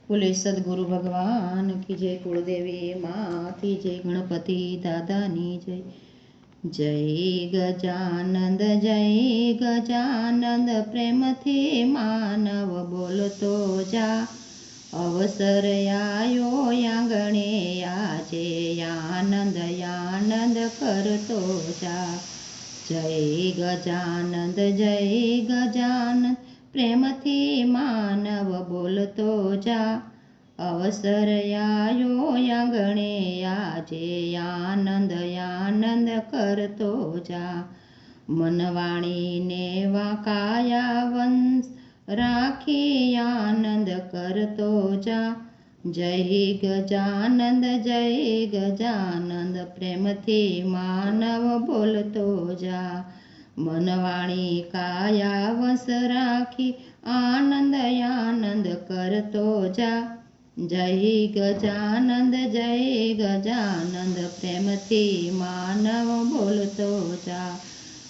बोले सदगुरु भगवान की जय, कुलदेवी माती जय, गणपति दादानी जय। जय गजानंद प्रेम थी मानव बोलतो जा। अवसर आयो आंगणे आजे, आनंद करतो जा। जय गजानंद प्रेम थी मानव बोलतो जा। अवसर आयो आंगणे आजे, आनंद करतो जा। मनवाणी ने वाकाया वंश राखी आनंद करतो जा। जय गजानंद प्रेम थी मानव बोलतो जा। मनवाणी काया वंश राखी आनंद करतो जा। जय गजानंद प्रेम थी मानव बोलतो जा।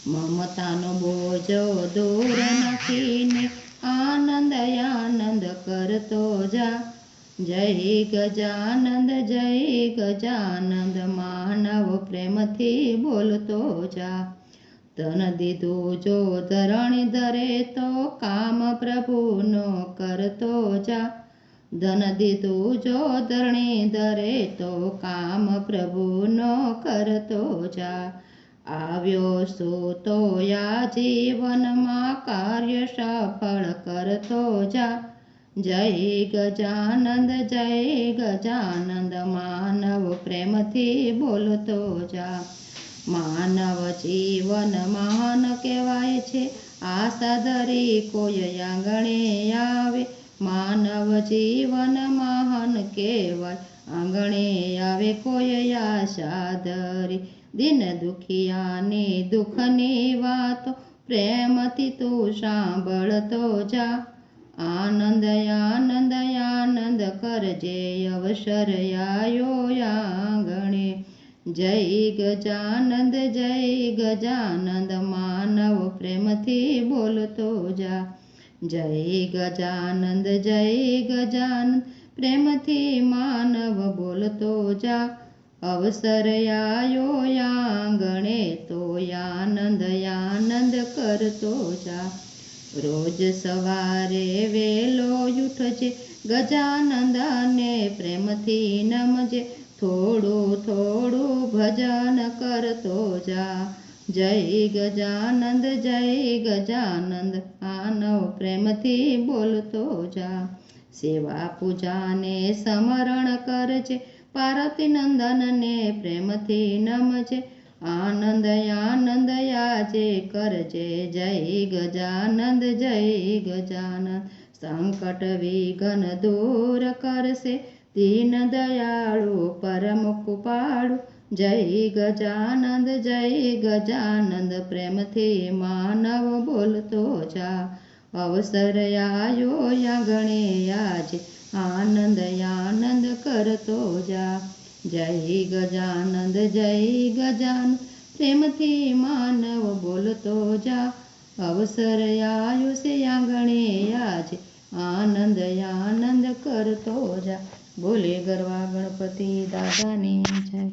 ममतानो बोझो दूर नाखीने आनंद करतो जा। जय गजानंद मानव प्रेम थी बोलतो जा। तन दीधु जो धरणी धरे तो काम प्रभुनो करतो जा। धन दीधु जो धरणी धरे तो काम प्रभुनो करतो जा। આવ્યો તો યા જીવનમાં કાર્ય સફળ કરતો જા। જય ગજાનંદ માનવ પ્રેમથી બોલતો જા। માનવ જીવન મહાન કહેવાય છે, આશા ધરી કોઈ આંગણે આવે। માનવ જીવન મહાન કહેવાય, આંગણે આવે કોઈ આશા ધરી। दिन दुखियानी दुखनी वातो प्रेमथी तू सांभळतो जा। आनंद करजे अवसर आयो आंगणे। जय गजानंद मानव प्रेमथी बोलतो जा। जय गजानंद प्रेमथी मानव बोलतो जा। अवसर आयो आंगणे तो आनंद करतो जा। रोज सवारे वेलो उठजे, गजानंद ने प्रेमथी नमजे। थोड़ू भजन करतो जा। जय गजानंद मानव प्रेमथी बोलतो जा। सेवा पूजा ने समरण करजे, पार्वती नंदन ने प्रेमथी नमजे। आनंद आजे करजे। जय गजानंद संकट विघ्न दूर करसे, दीन दयाळु परम कृपाळु। जय गजानंद प्रेमथी मानव बोलतो जा। अवसर आयो आंगणे आजे, आनंद करतो जा। जय गजानंद प्रेमथी मानव बोलतो जा। अवसर आयो से आंगणे आजे, आनंद करतो जा। बोले गरवा गणपति दादानी जय।